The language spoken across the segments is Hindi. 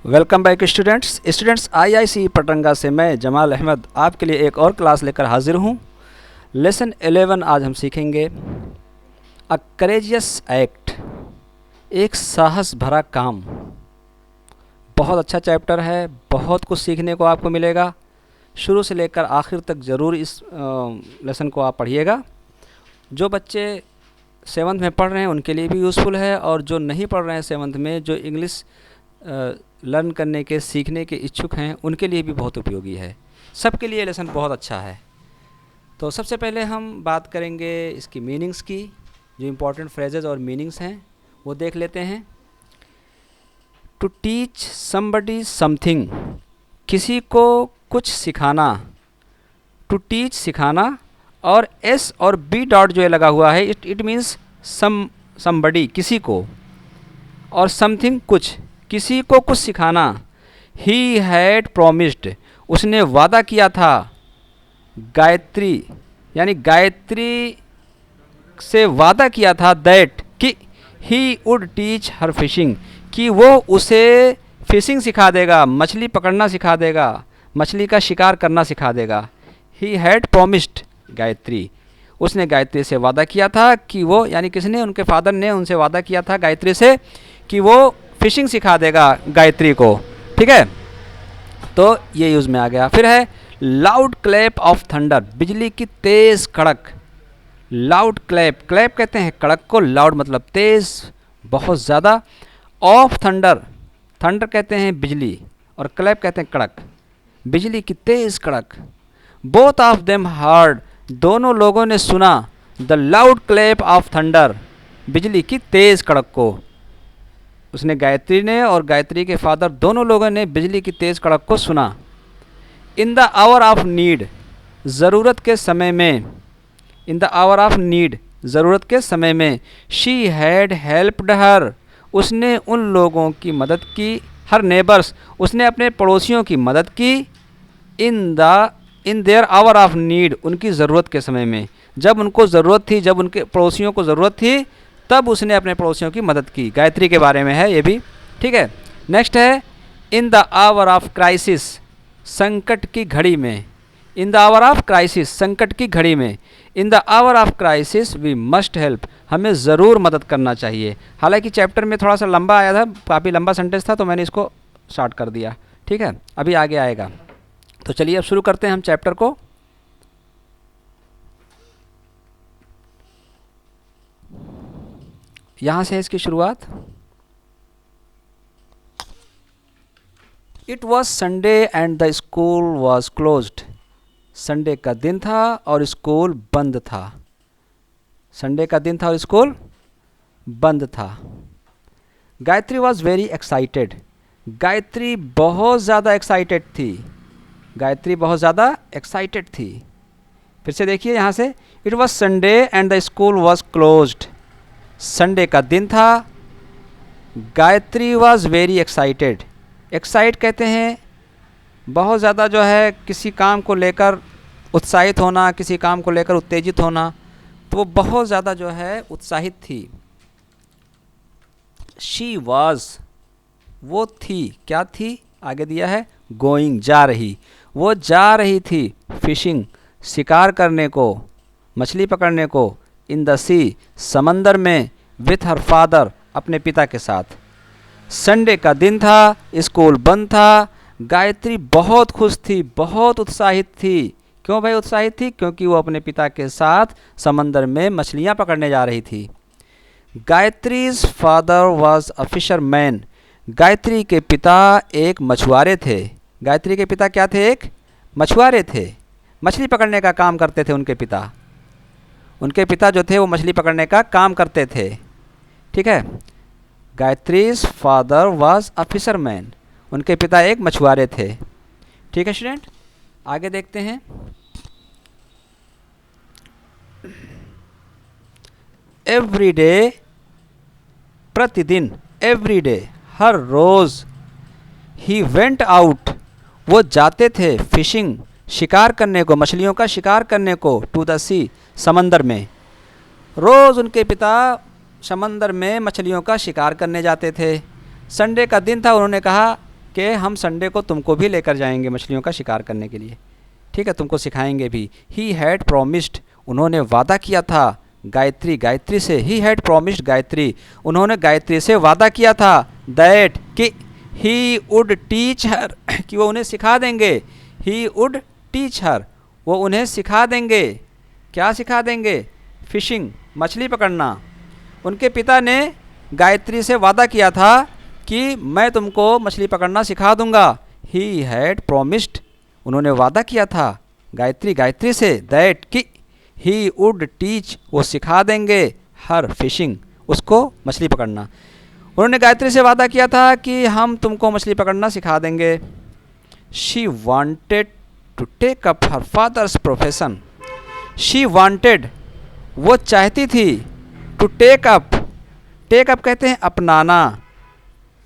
Welcome back students IIC Patranga से मैं जमाल अहमद आपके लिए एक और क्लास लेकर हाजिर हूँ। लेसन 11 आज हम सीखेंगे अ करेजियस एक्ट, एक साहस भरा काम। बहुत अच्छा चैप्टर है, बहुत कुछ सीखने को आपको मिलेगा। शुरू से लेकर आखिर तक ज़रूर इस लेसन को आप पढ़िएगा। जो बच्चे 7th में पढ़ रहे हैं उनके लिए भी यूज़फुल है, और जो नहीं पढ़ रहे हैं 7th में, जो इंग्लिश लर्न करने के सीखने के इच्छुक हैं, उनके लिए भी बहुत उपयोगी है। सबके लिए लेसन बहुत अच्छा है। तो सबसे पहले हम बात करेंगे इसकी मीनिंग्स की। जो इम्पोर्टेंट फ्रेजेस और मीनिंग्स हैं वो देख लेते हैं। टू टीच समबडी समथिंग, किसी को कुछ सिखाना। टू टीच सिखाना, और एस और बी डॉट जो है लगा हुआ है, इट मीन्स समबडी किसी को, और समथिंग कुछ, किसी को कुछ सिखाना। ही हैड प्रोमिस्ड, उसने वादा किया था। गायत्री यानी गायत्री से वादा किया था दैट कि he would teach her fishing, कि वो उसे फिशिंग सिखा देगा, मछली पकड़ना सिखा देगा, मछली का शिकार करना सिखा देगा। ही हैड प्रोमिस्ड गायत्री, उसने गायत्री से वादा किया था कि वो, यानी किसने, उनके फादर ने उनसे वादा किया था गायत्री से कि वो फिशिंग सिखा देगा गायत्री को। ठीक है, तो ये यूज़ में आ गया। फिर है लाउड क्लैप ऑफ थंडर, बिजली की तेज़ कड़क। लाउड क्लैप, क्लैप कहते हैं कड़क को, लाउड मतलब तेज़, बहुत ज़्यादा। ऑफ थंडर, थंडर कहते हैं बिजली, और क्लैप कहते हैं कड़क, बिजली की तेज़ कड़क। बोथ ऑफ देम हर्ड, दोनों लोगों ने सुना। The loud clap of thunder, बिजली की तेज़ कड़क को। उसने, गायत्री ने और गायत्री के फादर, दोनों लोगों ने बिजली की तेज़ कड़क को सुना। इन द आवर ऑफ नीड, ज़रूरत के समय में। In the hour of need, ज़रूरत के समय में। शी हैड हेल्प्ड हर, उसने उन लोगों की मदद की। हर नेबर्स, उसने अपने पड़ोसियों की मदद की। In their hour of need, उनकी ज़रूरत के समय में, जब उनको ज़रूरत थी, जब उनके पड़ोसियों को ज़रूरत थी, तब उसने अपने पड़ोसियों की मदद की। गायत्री के बारे में है ये भी। ठीक है, नेक्स्ट है in the hour of crisis, संकट की घड़ी में। In the hour of crisis, संकट की घड़ी में। In the hour of crisis we must help, हमें ज़रूर मदद करना चाहिए। हालांकि चैप्टर में थोड़ा सा लंबा आया था, काफ़ी लंबा सेंटेंस था, तो मैंने इसको शॉर्ट कर दिया। ठीक है, अभी आगे आएगा। तो चलिए अब शुरू करते हैं हम चैप्टर को। यहाँ से है इसकी शुरुआत। It was Sunday and the school was closed, Sunday का दिन था और स्कूल बंद था। संडे का दिन था और स्कूल बंद था। Gayatri was very excited, Gayatri बहुत ज़्यादा एक्साइटेड थी। गायत्री बहुत ज़्यादा एक्साइटेड थी। फिर से देखिए यहाँ से, it was Sunday and the school was closed, Sunday का दिन था। Gayatri was very excited, excite कहते हैं बहुत ज़्यादा जो है किसी काम को लेकर उत्साहित होना, किसी काम को लेकर उत्तेजित होना, तो वो बहुत ज़्यादा जो है उत्साहित थी। शी वॉज, वो थी, क्या थी, आगे दिया है, गोइंग, जा रही, वो जा रही थी। फिशिंग, शिकार करने को, मछली पकड़ने को। इन द सी, समंदर में। विथ हर फादर, अपने पिता के साथ। संडे का दिन था, स्कूल बंद था। गायत्री बहुत खुश थी, बहुत उत्साहित थी। क्यों भाई उत्साहित थी? क्योंकि वो अपने पिता के साथ समंदर में मछलियाँ पकड़ने जा रही थी। Gayatri's father was a fisherman, Gayatri के पिता एक मछुआरे थे। गायत्री के पिता क्या थे? एक मछुआरे थे, मछली पकड़ने का काम करते थे उनके पिता। उनके पिता जो थे वो मछली पकड़ने का काम करते थे। ठीक है, गायत्रीज फादर वाज अ फिशरमैन, उनके पिता एक मछुआरे थे। ठीक है स्टूडेंट, आगे देखते हैं। एवरी डे, प्रतिदिन, एवरी डे, हर रोज़। ही वेंट आउट, वो जाते थे। फिशिंग, शिकार करने को, मछलियों का शिकार करने को। टू द सी, समंदर में। रोज़ उनके पिता समंदर में मछलियों का शिकार करने जाते थे। संडे का दिन था, उन्होंने कहा कि हम संडे को तुमको भी लेकर जाएंगे मछलियों का शिकार करने के लिए, ठीक है, तुमको सिखाएंगे भी। ही हैड प्रोमिस्ड, उन्होंने वादा किया था गायत्री, गायत्री से। ही हैड प्रोमिस्ड गायत्री, उन्होंने गायत्री से वादा किया था दैट कि ही वुड टीच हर, कि वो उन्हें सिखा देंगे। ही वुड टीच हर, वो उन्हें सिखा देंगे। क्या सिखा देंगे? फिशिंग, मछली पकड़ना। उनके पिता ने गायत्री से वादा किया था कि मैं तुमको मछली पकड़ना सिखा दूंगा। ही हैड प्रोमिस्ड, उन्होंने वादा किया था गायत्री से दैट कि ही वुड टीच, वो सिखा देंगे हर फिशिंग, उसको मछली पकड़ना। उन्होंने गायत्री से वादा किया था कि हम तुमको मछली पकड़ना सिखा देंगे। She wanted to take up her father's profession, she wanted, वो चाहती थी, to take up, take up कहते हैं अपनाना,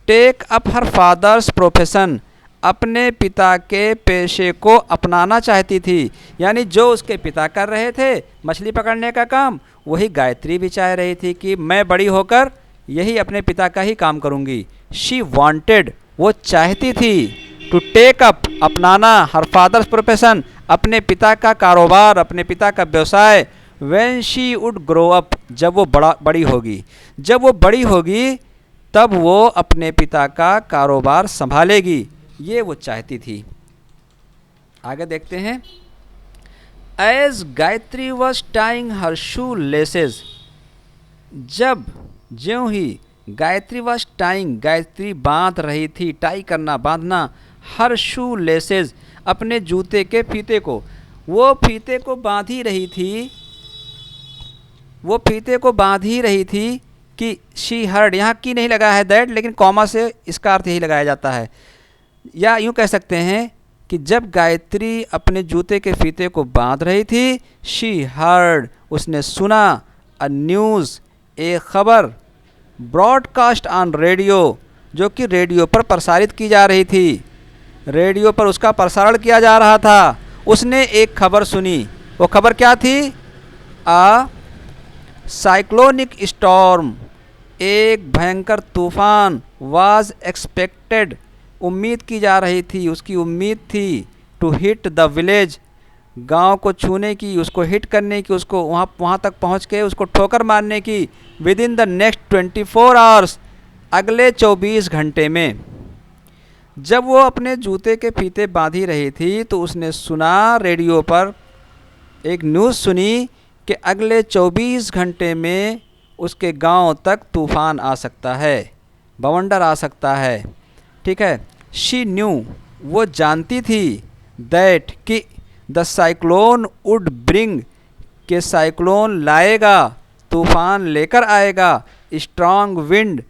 take up her father's profession, अपने पिता के पेशे को अपनाना चाहती थी। यानी जो उसके पिता कर रहे थे मछली पकड़ने का काम, वही गायत्री भी चाह रही थी कि मैं बड़ी होकर यही अपने पिता का ही काम करूंगी। शी वांटेड, वो चाहती थी, टू टेक अप, अपनाना, हर फादर्स प्रोफेशन, अपने पिता का कारोबार, अपने पिता का व्यवसाय। When she would grow up, जब वो बड़ी होगी, जब वो बड़ी होगी तब वो अपने पिता का कारोबार संभालेगी, ये वो चाहती थी। आगे देखते हैं। As Gayatri was tying her shoe laces, जब ज्यों ही गायत्री वॉज टाइंग, गायत्री बांध रही थी, टाई करना, बांधना, हर शू लेसेस, अपने जूते के फीते को, वो फीते को बांध ही रही थी, वो फीते को बांध ही रही थी कि शी हर्ड, यहाँ की नहीं लगा है दैट, लेकिन कॉमा से इसका अर्थ यही लगाया जाता है। या यूँ कह सकते हैं कि जब गायत्री अपने जूते के फीते को बांध रही थी, शी हर्ड, उसने सुना, अ न्यूज़, एक खबर, ब्रॉडकास्ट ऑन रेडियो, जो कि रेडियो पर प्रसारित की जा रही थी, रेडियो पर उसका प्रसारण किया जा रहा था। उसने एक खबर सुनी, वो खबर क्या थी? आ साइक्लोनिक स्टॉर्म, एक भयंकर तूफान, वाज एक्सपेक्टेड, उम्मीद की जा रही थी, उसकी उम्मीद थी, टू हिट द विलेज, गांव को छूने की, उसको हिट करने की, उसको वहाँ तक पहुँच के उसको ठोकर मारने की, with in the next 24 hours, अगले 24 घंटे में। जब वो अपने जूते के फीते बांधी रही थी तो उसने सुना, रेडियो पर एक न्यूज़ सुनी कि अगले 24 घंटे में उसके गांव तक तूफ़ान आ सकता है, बवंडर आ सकता है, ठीक है। शी न्यू, वो जानती थी, दैट कि द साइक्लोन वुड ब्रिंग, के साइक्लोन लाएगा, तूफ़ान लेकर आएगा, स्ट्रॉन्ग विंड,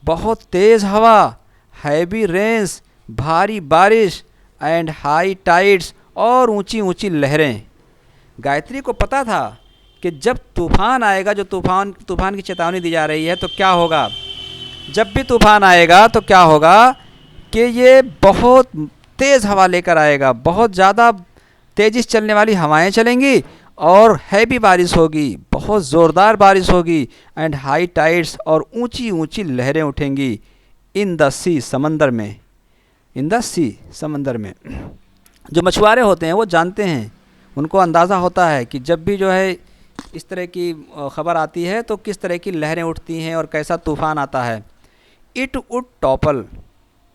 बहुत तेज़ हवा, हैवी रेन्स, भारी बारिश, एंड हाई टाइड्स, और ऊंची ऊंची लहरें। गायत्री को पता था कि जब तूफ़ान आएगा, जो तूफ़ान की चेतावनी दी जा रही है, तो क्या होगा, जब भी तूफ़ान आएगा तो क्या होगा कि ये बहुत तेज़ हवा लेकर आएगा, बहुत ज़्यादा तेज़ी से चलने वाली हवाएं चलेंगी, और हैवी बारिश होगी, बहुत ज़ोरदार बारिश होगी, एंड हाई टाइड्स, और ऊंची ऊंची लहरें उठेंगी, इन द सी, समंदर में, इन द सी, समंदर में। जो मछुआरे होते हैं वो जानते हैं, उनको अंदाज़ा होता है कि जब भी जो है इस तरह की ख़बर आती है तो किस तरह की लहरें उठती हैं और कैसा तूफ़ान आता है। इट वुड टॉपल,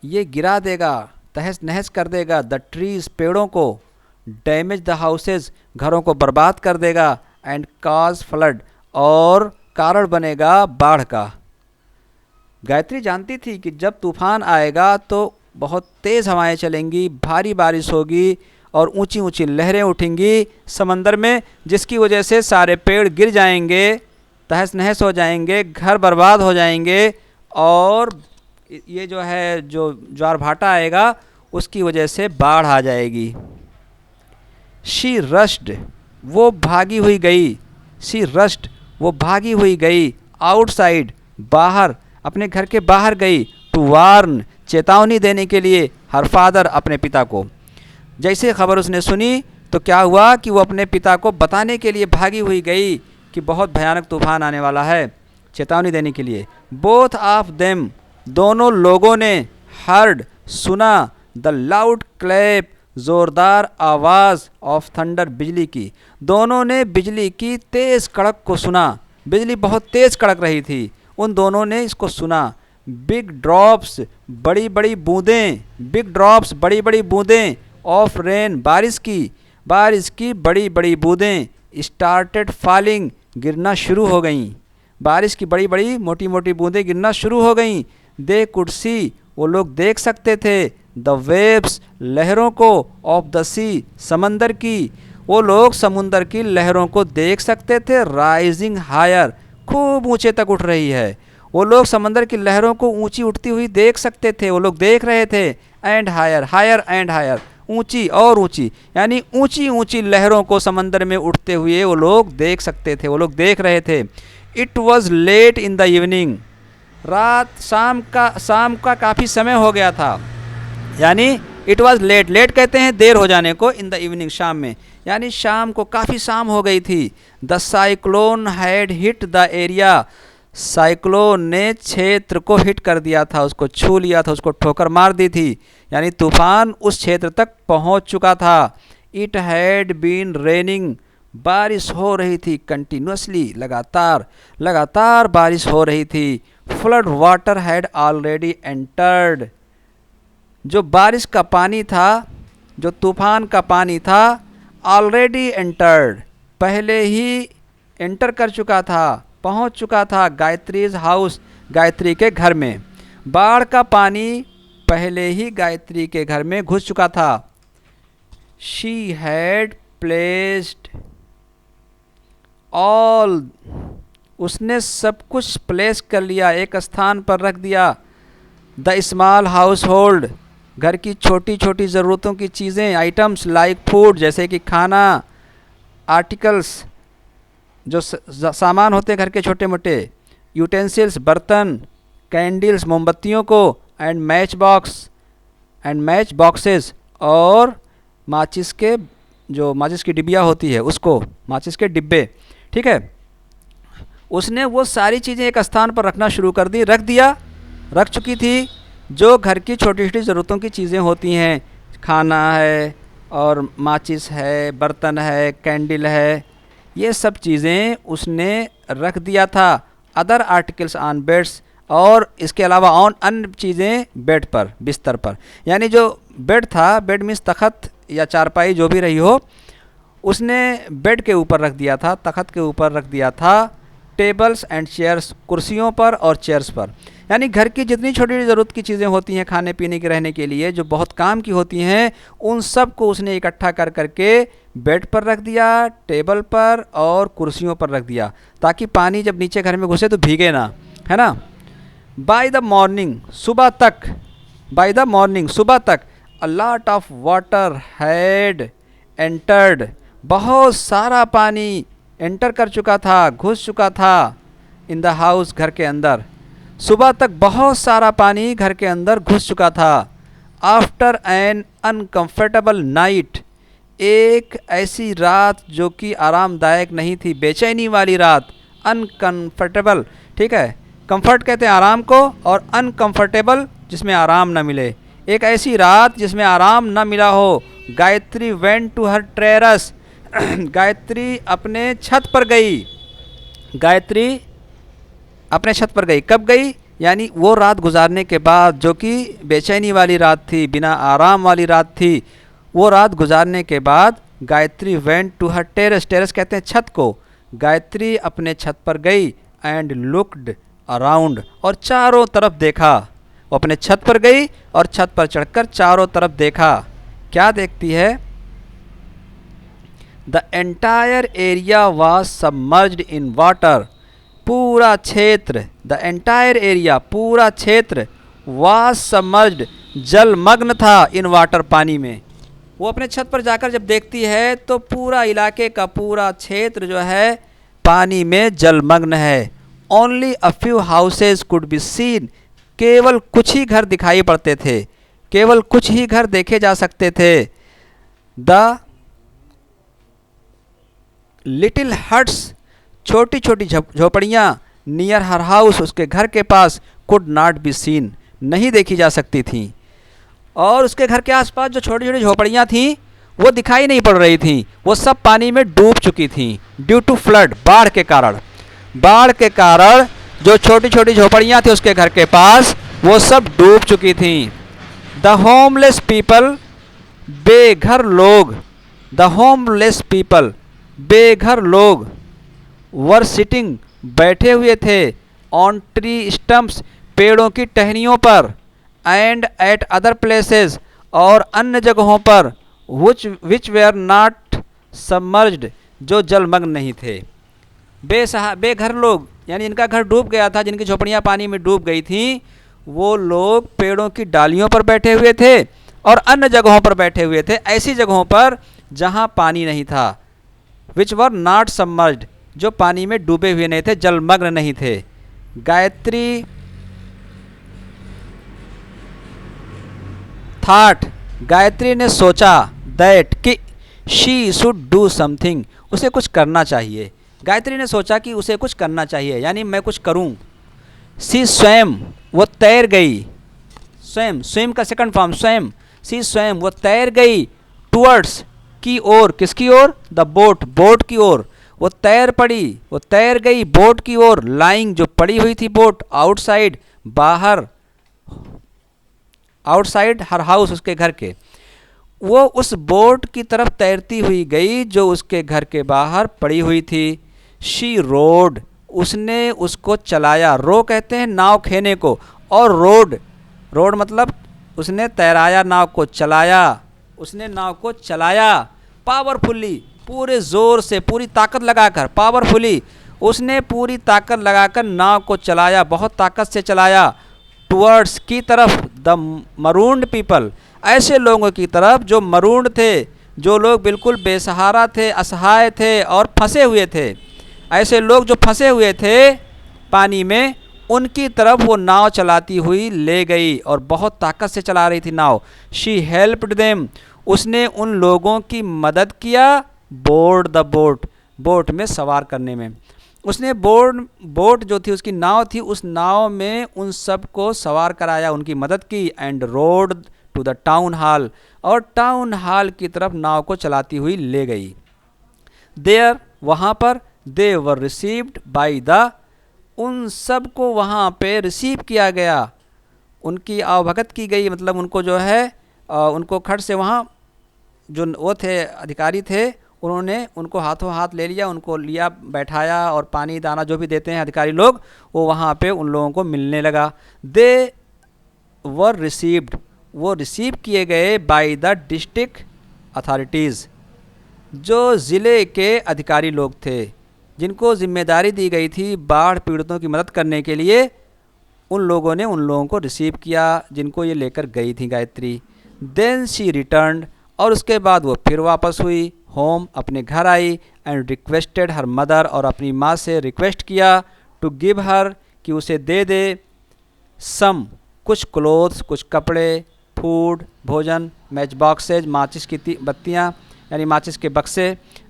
ये गिरा देगा, तहस नहस कर देगा, द ट्रीज़, पेड़ों को, डैमेज द हाउसेज, घरों को बर्बाद कर देगा, एंड काज फ्लड, और कारण बनेगा बाढ़ का। गायत्री जानती थी कि जब तूफ़ान आएगा तो बहुत तेज़ हवाएं चलेंगी, भारी बारिश होगी, और ऊंची ऊंची लहरें उठेंगी समंदर में, जिसकी वजह से सारे पेड़ गिर जाएंगे, तहस नहस हो जाएंगे, घर बर्बाद हो जाएंगे, और ये जो है जो ज्वार भाटा आएगा उसकी वजह से बाढ़ आ जाएगी। शी रश्ड, वो भागी हुई गई, शी रश्ड, वो भागी हुई गई, आउटसाइड, बाहर, अपने घर के बाहर गई, टू वार्न, चेतावनी देने के लिए, हर फादर, अपने पिता को। जैसे खबर उसने सुनी तो क्या हुआ कि वो अपने पिता को बताने के लिए भागी हुई गई कि बहुत भयानक तूफान आने वाला है, चेतावनी देने के लिए। बोथ ऑफ देम, दोनों लोगों ने, हर्ड, सुना। द लाउड क्लैप, ज़ोरदार आवाज़ ऑफ थंडर, बिजली की। दोनों ने बिजली की तेज़ कड़क को सुना। बिजली बहुत तेज़ कड़क रही थी, उन दोनों ने इसको सुना। बिग ड्रॉप्स, बड़ी बड़ी बूंदें, बिग ड्रॉप्स, बड़ी बड़ी बूंदें ऑफ रेन, बारिश की बड़ी बड़ी बूंदें स्टार्टेड फॉलिंग, गिरना शुरू हो गईं। बारिश की बड़ी बड़ी मोटी मोटी बूंदें गिरना शुरू हो गईं। दे कुड सी, वो लोग देख सकते थे। द वेव्स, लहरों को। ऑफ द सी, समंदर की। वो लोग समुंदर की लहरों को देख सकते थे। राइजिंग हायर, खूब ऊंचे तक उठ रही है। वो लोग समंदर की लहरों को ऊंची उठती हुई देख सकते थे, वो लोग देख रहे थे। And higher, higher and higher, ऊंची और ऊंची, यानी ऊंची ऊंची लहरों को समंदर में उठते हुए वो लोग देख सकते थे, वो लोग देख रहे थे। It was late in the evening, रात, शाम का काफ़ी समय हो गया था। यानी इट वॉज लेट, लेट कहते हैं देर हो जाने को, इन द इवनिंग, शाम में, यानी शाम को, काफ़ी शाम हो गई थी। The cyclone had hit the area, cyclone ने क्षेत्र को हिट कर दिया था, उसको छू लिया था, उसको ठोकर मार दी थी, यानी तूफान उस क्षेत्र तक पहुंच चुका था। इट हैड बीन रेनिंग, बारिश हो रही थी, कंटिन्यूसली, लगातार लगातार बारिश हो रही थी। Flood water had already entered, जो बारिश का पानी था, जो तूफान का पानी था, ऑलरेडी एंटर्ड, पहले ही एंटर कर चुका था, पहुंच चुका था। गायत्रीज हाउस, गायत्री के घर में। बाढ़ का पानी पहले ही गायत्री के घर में घुस चुका था। शी हैड प्लेस्ड ऑल, उसने सब कुछ प्लेस कर लिया, एक स्थान पर रख दिया। द स्मॉल हाउस होल्ड, घर की छोटी छोटी ज़रूरतों की चीज़ें, आइटम्स, लाइक फूड, जैसे कि खाना, आर्टिकल्स, जो सामान होते हैं घर के छोटे मोटे, यूटेंसिल्स, बर्तन, कैंडल्स, मोमबत्तियों को, एंड मैच बॉक्सेस, और माचिस के, जो माचिस की डिबिया होती है उसको, माचिस के डिब्बे, ठीक है। उसने वो सारी चीज़ें एक स्थान पर रखना शुरू कर दी, रख चुकी थी, जो घर की छोटी छोटी ज़रूरतों की चीज़ें होती हैं, खाना है और माचिस है, बर्तन है, कैंडल है, ये सब चीज़ें उसने रख दिया था। अदर आर्टिकल्स ऑन बेड्स, और इसके अलावा ऑन अन्य चीज़ें बेड पर, बिस्तर पर, यानी जो बेड था, बेड मीन्स तख़त या चारपाई जो भी रही हो, उसने बेड के ऊपर रख दिया था, तख़त के ऊपर रख दिया था। टेबल्स एंड चेयर्स, कुर्सियों पर और चेयर्स पर, यानी घर की जितनी छोटी ज़रूरत की चीज़ें होती हैं खाने पीने के, रहने के लिए, जो बहुत काम की होती हैं, उन सब को उसने इकट्ठा कर करके बेड पर रख दिया, टेबल पर और कुर्सियों पर रख दिया, ताकि पानी जब नीचे घर में घुसे तो भीगे ना, है ना। बाय द मॉर्निंग, सुबह तक, अ lot of water had entered, बहुत सारा पानी एंटर कर चुका था, घुस चुका था, इन द हाउस, घर के अंदर। सुबह तक बहुत सारा पानी घर के अंदर घुस चुका था। आफ्टर एन अनकम्फर्टेबल नाइट, एक ऐसी रात जो कि आरामदायक नहीं थी, बेचैनी वाली रात, अनकम्फर्टेबल, ठीक है। कंफर्ट कहते हैं आराम को, और अनकम्फर्टेबल जिसमें आराम ना मिले, एक ऐसी रात जिसमें आराम ना मिला हो। Gayatri went to her terrace, Gayatri अपने छत पर गई, गायत्री अपने छत पर गई। कब गई? यानी वो रात गुजारने के बाद, जो कि बेचैनी वाली रात थी, बिना आराम वाली रात थी, वो रात गुजारने के बाद Gayatri went to her terrace, terrace कहते हैं छत को। गायत्री अपने छत पर गई, एंड लुक्ड अराउंड, और चारों तरफ देखा। वो अपने छत पर गई और छत पर चढ़कर चारों तरफ देखा। क्या देखती है? The entire area was submerged in water, पूरा क्षेत्र, द एंटायर एरिया, पूरा क्षेत्र, वॉज सबमर्ज्ड, जलमग्न था, इन वाटर, पानी में। वो अपने छत पर जाकर जब देखती है तो पूरा इलाके का पूरा क्षेत्र जो है पानी में जलमग्न है। Only a few houses could be seen, केवल कुछ ही घर दिखाई पड़ते थे, केवल कुछ ही घर देखे जा सकते थे। द लिटिल हट्स, छोटी छोटी झोपड़ियाँ, नियर हर हाउस, उसके घर के पास, कुड नॉट बी सीन, नहीं देखी जा सकती थीं। और उसके घर के आसपास जो छोटी छोटी झोपड़ियाँ थीं वो दिखाई नहीं पड़ रही थीं, वो सब पानी में डूब चुकी थीं ड्यू टू फ्लड, बाढ़ के कारण। बाढ़ के कारण जो छोटी छोटी झोपड़ियाँ थी उसके घर के पास वो सब डूब चुकी थीं। द होमलेस पीपल, बेघर लोग, द होमलेस पीपल, बेघर लोग, वर सिटिंग, बैठे हुए थे, ऑन ट्री स्टम्प्स, पेड़ों की टहनियों पर, एंड एट अदर प्लेसेस, और अन्य जगहों पर, विच वेयर नॉट सबमर्ज्ड, जो जलमग्न नहीं थे। बेघर लोग यानी इनका घर डूब गया था, जिनकी झोपड़ियाँ पानी में डूब गई थीं, वो लोग पेड़ों की डालियों पर बैठे हुए थे और अन्य जगहों पर बैठे हुए थे, ऐसी जगहों पर जहाँ पानी नहीं था। विच वर नॉट सबमर्ज्ड, जो पानी में डूबे हुए नहीं थे, जलमग्न नहीं थे। गायत्री थॉट, गायत्री ने सोचा, दैट कि शी शुड डू समथिंग, उसे कुछ करना चाहिए। गायत्री ने सोचा कि उसे कुछ करना चाहिए, यानी मैं कुछ करूं। सी स्वयं, वो तैर गई। स्वयं, स्वयं का सेकंड फॉर्म स्वयं। सी स्वयं, वो तैर गई, टुवर्ड्स, की ओर, किसकी ओर? द बोट, बोट की ओर। वो तैर पड़ी, वो तैर गई बोट की ओर, लाइंग, जो पड़ी हुई थी बोट, आउटसाइड, बाहर, आउटसाइड हर हाउस, उसके घर के। वो उस बोट की तरफ तैरती हुई गई जो उसके घर के बाहर पड़ी हुई थी। शी रोड, उसने उसको चलाया। रो कहते हैं नाव खेने को, और रोड, रोड मतलब उसने तैराया नाव को, चलाया, उसने नाव को चलाया। पावरफुली, पूरे ज़ोर से, पूरी ताकत लगाकर, पावरफुली, उसने पूरी ताकत लगाकर नाव को चलाया, बहुत ताकत से चलाया। टुवर्ड्स, की तरफ, द मरून्ड पीपल, ऐसे लोगों की तरफ जो मरून्ड थे, जो लोग बिल्कुल बेसहारा थे, असहाय थे और फंसे हुए थे। ऐसे लोग जो फंसे हुए थे पानी में, उनकी तरफ वो नाव चलाती हुई ले गई, और बहुत ताकत से चला रही थी नाव। शी हेल्प्ड देम, उसने उन लोगों की मदद किया। बोर्ड द बोट, बोट में सवार करने में। उसने बोट जो थी, उसकी नाव थी, उस नाव में उन सब को सवार कराया, उनकी मदद की। And rowed to the town hall, और टाउन हॉल की तरफ नाव को चलाती हुई ले गई। देयर, वहाँ पर, दे वर रिसीव्ड बाई द, उन सब को वहाँ पे रिसीव किया गया, उनकी आवभगत की गई, मतलब उनको जो है उनको खट से वहाँ जो वो थे अधिकारी थे, उन्होंने उनको हाथों हाथ ले लिया, उनको लिया, बैठाया, और पानी दाना जो भी देते हैं अधिकारी लोग, वो वहाँ पे उन लोगों को मिलने लगा। दे वर रिसीव्ड, वो रिसीव किए गए बाय द डिस्ट्रिक्ट अथॉरिटीज़, जो ज़िले के अधिकारी लोग थे, जिनको जिम्मेदारी दी गई थी बाढ़ पीड़ितों की मदद करने के लिए, उन लोगों ने उन लोगों को रिसीव किया जिनको ये लेकर गई थी गायत्री। देन शी रिटर्न्ड, और उसके बाद वो फिर वापस हुई होम, अपने घर आई। एंड रिक्वेस्टेड हर मदर, और अपनी माँ से रिक्वेस्ट किया, टू गिव हर, कि उसे दे दे, सम, कुछ क्लोथ्स, कुछ कपड़े, फूड, भोजन, मैच बॉक्सेज, माचिस की बत्तियाँ यानी माचिस के बक्से,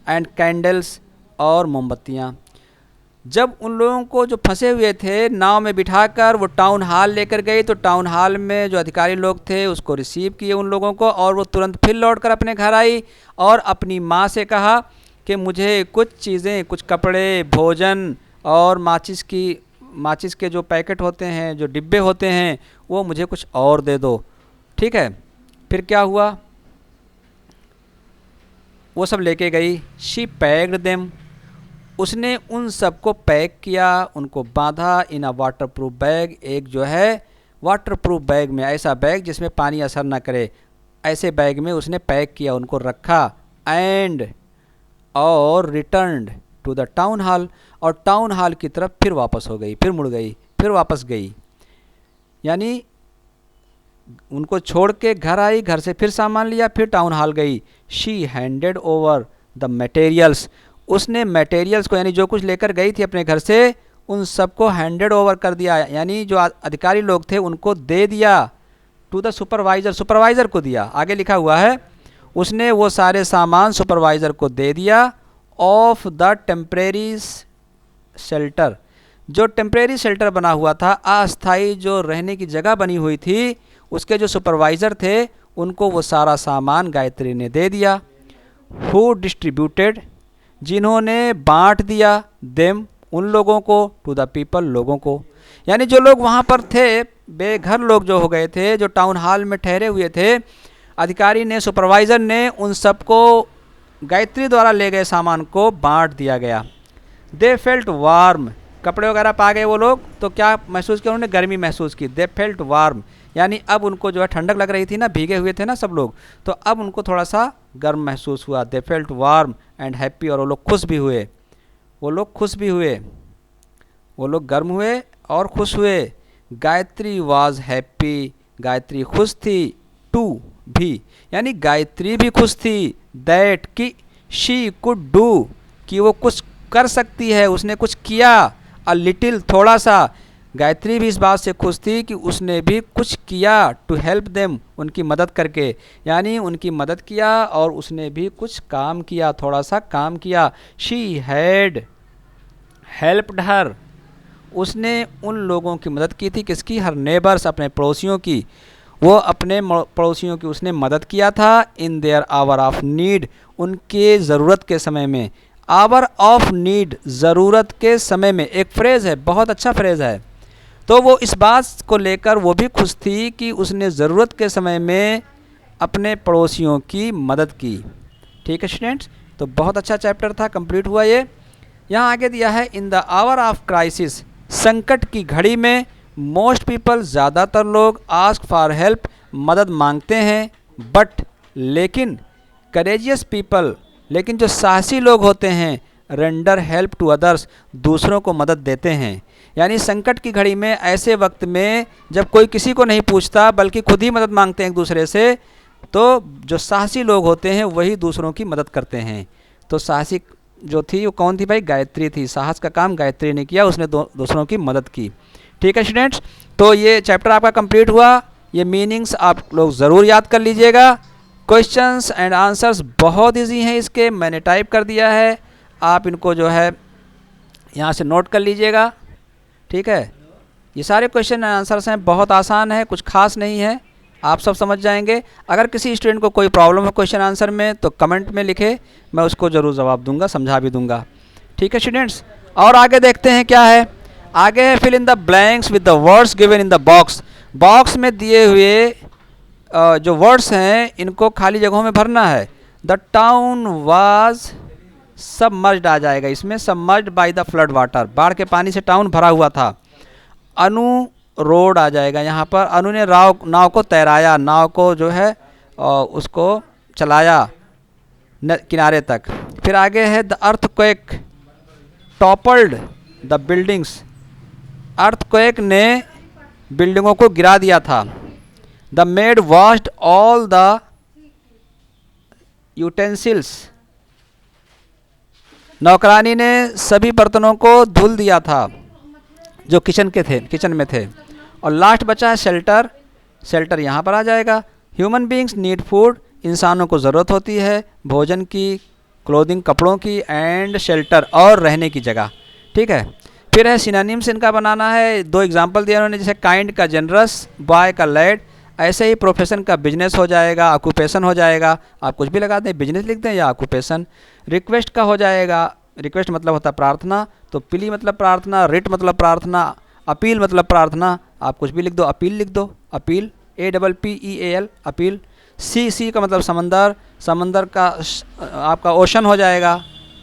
एंड कैंडल्स, और मोमबत्तियाँ। जब उन लोगों को जो फंसे हुए थे नाव में बिठाकर वो टाउन हॉल लेकर गए, तो टाउन हॉल में जो अधिकारी लोग थे उसको रिसीव किए उन लोगों को, और वो तुरंत फिर लौटकर अपने घर आई और अपनी माँ से कहा कि मुझे कुछ चीज़ें, कुछ कपड़े, भोजन और माचिस के जो पैकेट होते हैं, जो डिब्बे होते हैं, वो मुझे कुछ और दे दो। ठीक है, फिर क्या हुआ, वो सब लेके गई। शी पैक्ड देम, उसने उन सब को पैक किया, उनको बांधा। इन अ वाटर प्रूफ बैग, एक जो है वाटर प्रूफ बैग में, ऐसा बैग जिसमें पानी असर ना करे, ऐसे बैग में उसने पैक किया, उनको रखा। एंड, और returned to the town hall, और टाउन हॉल की तरफ फिर वापस हो गई, फिर मुड़ गई, फिर वापस गई, यानी उनको छोड़ के घर आई, घर से फिर सामान लिया, फिर टाउन हॉल गई। She handed over the materials, उसने मटेरियल्स को, यानी जो कुछ लेकर गई थी अपने घर से, उन सबको हैंडेड ओवर कर दिया, यानी जो अधिकारी लोग थे उनको दे दिया। टू द सुपरवाइज़र, सुपरवाइज़र को दिया, आगे लिखा हुआ है, उसने वो सारे सामान सुपरवाइज़र को दे दिया। ऑफ द टेम्परेरी शेल्टर, जो टेम्परेरी शेल्टर बना हुआ था, अस्थाई जो रहने की जगह बनी हुई थी, उसके जो सुपरवाइज़र थे उनको वो सारा सामान गायत्री ने दे दिया। हु डिस्ट्रीब्यूटेड, जिन्होंने बांट दिया, देम, उन लोगों को, टू द पीपल, लोगों को। यानी जो लोग वहाँ पर थे, बेघर लोग जो हो गए थे, जो टाउन हॉल में ठहरे हुए थे, अधिकारी ने, सुपरवाइज़र ने उन सबको गायत्री द्वारा ले गए सामान को बांट दिया गया। दे फेल्ट वार्म, कपड़े वगैरह पा गए वो लोग, तो क्या महसूस किया उन्होंने? गर्मी महसूस की। दे फेल्ट वार्म, यानी अब उनको जो है ठंडक लग रही थी ना, भीगे हुए थे ना सब लोग, तो अब उनको थोड़ा सा गर्म महसूस हुआ। They felt warm and happy, और वो लोग खुश भी हुए, वो लोग खुश भी हुए, वो लोग गर्म हुए और खुश हुए। गायत्री वॉज हैप्पी, गायत्री खुश थी। टू, भी, यानी गायत्री भी खुश थी। दैट, कि शी कुड डू, कि वो कुछ कर सकती है, उसने कुछ किया। अ लिटिल, थोड़ा सा। गायत्री भी इस बात से खुश थी कि उसने भी कुछ किया। टू हेल्प देम, उनकी मदद करके, यानी उनकी मदद किया और उसने भी कुछ काम किया, थोड़ा सा काम किया। शी हैड हेल्प्ड हर, उसने उन लोगों की मदद की थी। किसकी? हर नेबर्स, अपने पड़ोसियों की। वो अपने पड़ोसियों की उसने मदद किया था। In their hour of need, उनके ज़रूरत के समय में। आवर ऑफ नीड, ज़रूरत के समय में, एक फ्रेज़ है, बहुत अच्छा फ्रेज़ है। तो वो इस बात को लेकर वो भी खुश थी कि उसने ज़रूरत के समय में अपने पड़ोसियों की मदद की। ठीक है स्टूडेंट्स, तो बहुत अच्छा चैप्टर था, कंप्लीट हुआ ये। यहाँ आगे दिया है, in the hour of crisis, संकट की घड़ी में, मोस्ट पीपल, ज़्यादातर लोग, आस्क फॉर हेल्प, मदद मांगते हैं। बट, लेकिन, करेजियस पीपल, लेकिन जो साहसी लोग होते हैं, रेंडर हेल्प टू अदर्स, दूसरों को मदद देते हैं। यानी संकट की घड़ी में, ऐसे वक्त में जब कोई किसी को नहीं पूछता बल्कि खुद ही मदद मांगते हैं एक दूसरे से, तो जो साहसी लोग होते हैं वही दूसरों की मदद करते हैं। तो साहसी जो थी वो कौन थी भाई? गायत्री थी। साहस का काम गायत्री ने किया, उसने दूसरों की मदद की। ठीक है स्टूडेंट्स, तो ये चैप्टर आपका कंप्लीट हुआ। ये मीनिंग्स आप लोग ज़रूर याद कर लीजिएगा। क्वेश्चंस एंड आंसर्स बहुत इजी हैं इसके, मैंने टाइप कर दिया है, आप इनको जो है यहाँ से नोट कर लीजिएगा। ठीक है, ये सारे क्वेश्चन एंड आंसर्स हैं, बहुत आसान है, कुछ खास नहीं है, आप सब समझ जाएंगे। अगर किसी स्टूडेंट को कोई प्रॉब्लम है क्वेश्चन आंसर में तो कमेंट में लिखे, मैं उसको ज़रूर जवाब दूंगा, समझा भी दूंगा। ठीक है स्टूडेंट्स, और आगे देखते हैं क्या है। आगे है fill in the blanks with the words given in the box. Box में दिए हुए जो वर्ड्स हैं इनको खाली जगहों में भरना है। द टाउन वाज सबमर्ज्ड आ जाएगा इसमें, submerged by the flood water, बाढ़ के पानी से टाउन भरा हुआ था। अनु रोड आ जाएगा यहाँ पर, अनु ने नाव को तैराया, नाव को जो है उसको चलाया किनारे तक। फिर आगे है the earthquake toppled the buildings, earthquake ने बिल्डिंगों को गिरा दिया था। The made washed all the utensils, नौकरानी ने सभी बर्तनों को धुल दिया था जो किचन में थे। और लास्ट बचा है शेल्टर, शेल्टर यहाँ पर आ जाएगा। ह्यूमन बींग्स नीड फूड, इंसानों को ज़रूरत होती है भोजन की, क्लोथिंग, कपड़ों की, एंड शेल्टर, और रहने की जगह। ठीक है, फिर है सिनोनिम्स इनका बनाना है। दो एग्जांपल दिया उन्होंने, जैसे काइंड का जनरस, बॉय का लैड। ऐसे ही प्रोफेशन का बिजनेस हो जाएगा, ऑक्यूपेशन हो जाएगा, आप कुछ भी लगा दें, बिजनेस लिख दें या ऑक्यूपेशन। रिक्वेस्ट का हो जाएगा, रिक्वेस्ट मतलब होता है प्रार्थना, तो प्ली मतलब प्रार्थना, रिट मतलब प्रार्थना, अपील मतलब प्रार्थना, आप कुछ भी लिख दो, अपील लिख दो, अपील, APPEAL, अपील। सी का मतलब समंदर, समंदर का आपका ओशन हो जाएगा,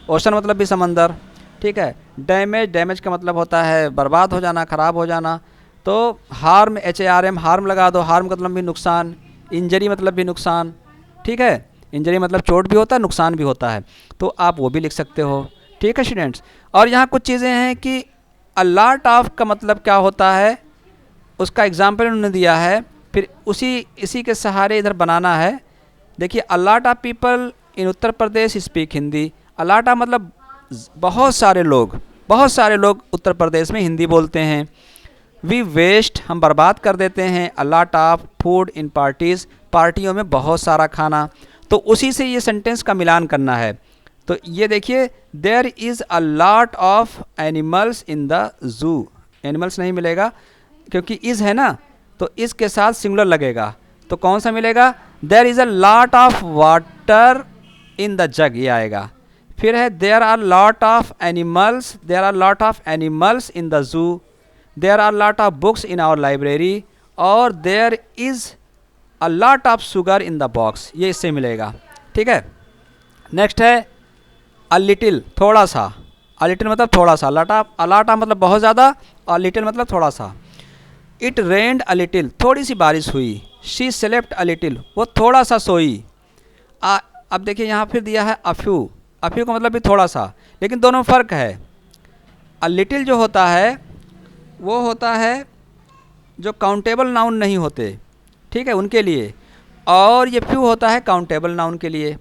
ओशन मतलब भी समंदर। ठीक है, डैमेज, डैमेज का मतलब होता है बर्बाद हो जाना, ख़राब हो जाना। तो हार्म, HARM, हार्म लगा दो, हार्म का मतलब भी नुकसान, इंजरी मतलब भी नुकसान। ठीक है, इंजरी मतलब चोट भी होता है, नुकसान भी होता है, तो आप वो भी लिख सकते हो। ठीक है स्टूडेंट्स, और यहाँ कुछ चीज़ें हैं कि अ लॉट ऑफ का मतलब क्या होता है, उसका एग्जाम्पल उन्होंने दिया है, फिर इसी के सहारे इधर बनाना है। देखिए, अ lot of people in Uttar Pradesh speak Hindi. A lot of मतलब बहुत सारे लोग उत्तर प्रदेश में हिंदी बोलते हैं। वी वेस्ट, हम बर्बाद कर देते हैं। अ lot of food in parties, पार्टियों में बहुत सारा खाना। तो उसी से ये सेंटेंस का मिलान करना है। तो ये देखिए, there is a lot of animals in the zoo, animals नहीं मिलेगा क्योंकि इज़ है ना, तो इस के साथ सिंगुलर लगेगा। तो कौन सा मिलेगा? There is a lot of water in the jug, ये आएगा। फिर है there are lot of animals, there are lot of animals in the zoo, there are lot of books in our library, और there is a lot of sugar in the box, ये इससे मिलेगा। ठीक है, नेक्स्ट है अ लिटिल, थोड़ा सा। अ लिटिल मतलब थोड़ा सा, अलाटा मतलब बहुत ज़्यादा, और लिटिल मतलब थोड़ा सा। इट रेन्ड अ लिटिल, थोड़ी सी बारिश हुई। शी स्लेप्ट अ लिटिल, वो थोड़ा सा सोई। अब देखिए यहाँ फिर दिया है अफ्यू, अफ्यू का मतलब भी थोड़ा सा, लेकिन दोनों में फ़र्क है। अ लिटिल जो होता है वो होता है जो काउंटेबल नाउन नहीं होते, ठीक है, उनके लिए, और ये फ्यू होता है काउंटेबल नाउन के लिए।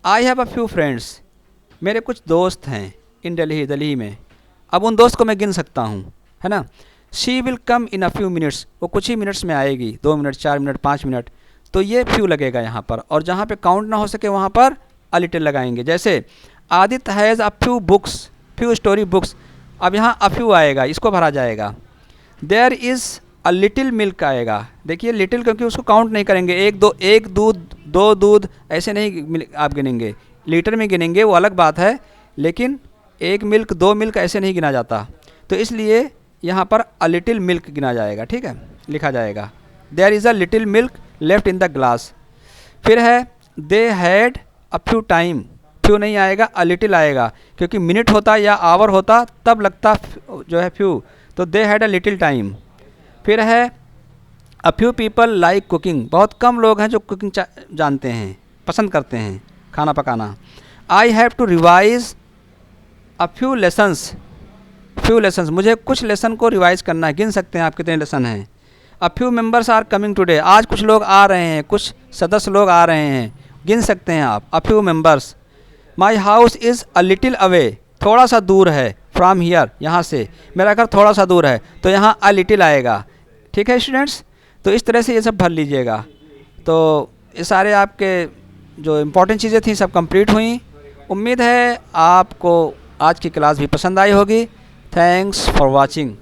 I have a few friends, मेरे कुछ दोस्त हैं इन दिल्ली, दिल्ली में। अब उन दोस्त को मैं गिन सकता हूँ, है ना। She will come in a few minutes, वो कुछ ही मिनट्स में आएगी, 2 मिनट, 4 मिनट, 5 मिनट, तो ये फ्यू लगेगा यहाँ पर। और जहाँ पे काउंट ना हो सके वहाँ पर अ लिटिल लगाएंगे। जैसे Aditya has a few books, few story books, अब यहाँ अ फ्यू आएगा, इसको भरा जाएगा। There is a little milk आएगा, देखिए लिटिल क्योंकि उसको काउंट नहीं करेंगे, एक दूध, 2 दूध, ऐसे नहीं आप गिनेंगे, लीटर में गिनेंगे, वो अलग बात है, लेकिन 1 मिल्क, 2 मिल्क ऐसे नहीं गिना जाता, तो इसलिए यहाँ पर अ लिटिल मिल्क गिना जाएगा। ठीक है, लिखा जाएगा there is a little milk left in the glass. फिर है they had a few time, few नहीं आएगा, अ लिटिल आएगा, क्योंकि मिनट होता या आवर होता तब लगता जो है फ्यू, तो दे हैड अ लिटिल टाइम। फिर है a few people like cooking, बहुत कम लोग हैं जो कुकिंग जानते हैं, पसंद करते हैं खाना पकाना। I have to revise a few lessons, few lessons, मुझे कुछ लेसन को रिवाइज करना है, गिन सकते हैं आप कितने लेसन हैं। A few members are coming today, आज कुछ लोग आ रहे हैं, कुछ सदस्य लोग आ रहे हैं, गिन सकते हैं आप, अ few members. My house is a little away, थोड़ा सा दूर है, फ्रॉम हियर, यहाँ से मेरा घर थोड़ा सा दूर है, तो यहाँ अ लिटिल आएगा। ठीक है स्टूडेंट्स, तो इस तरह से ये सब भर लीजिएगा। तो ये सारे आपके जो इम्पोर्टेंट चीज़ें थी सब कंप्लीट हुई। उम्मीद है आपको आज की क्लास भी पसंद आई होगी। Thanks for watching.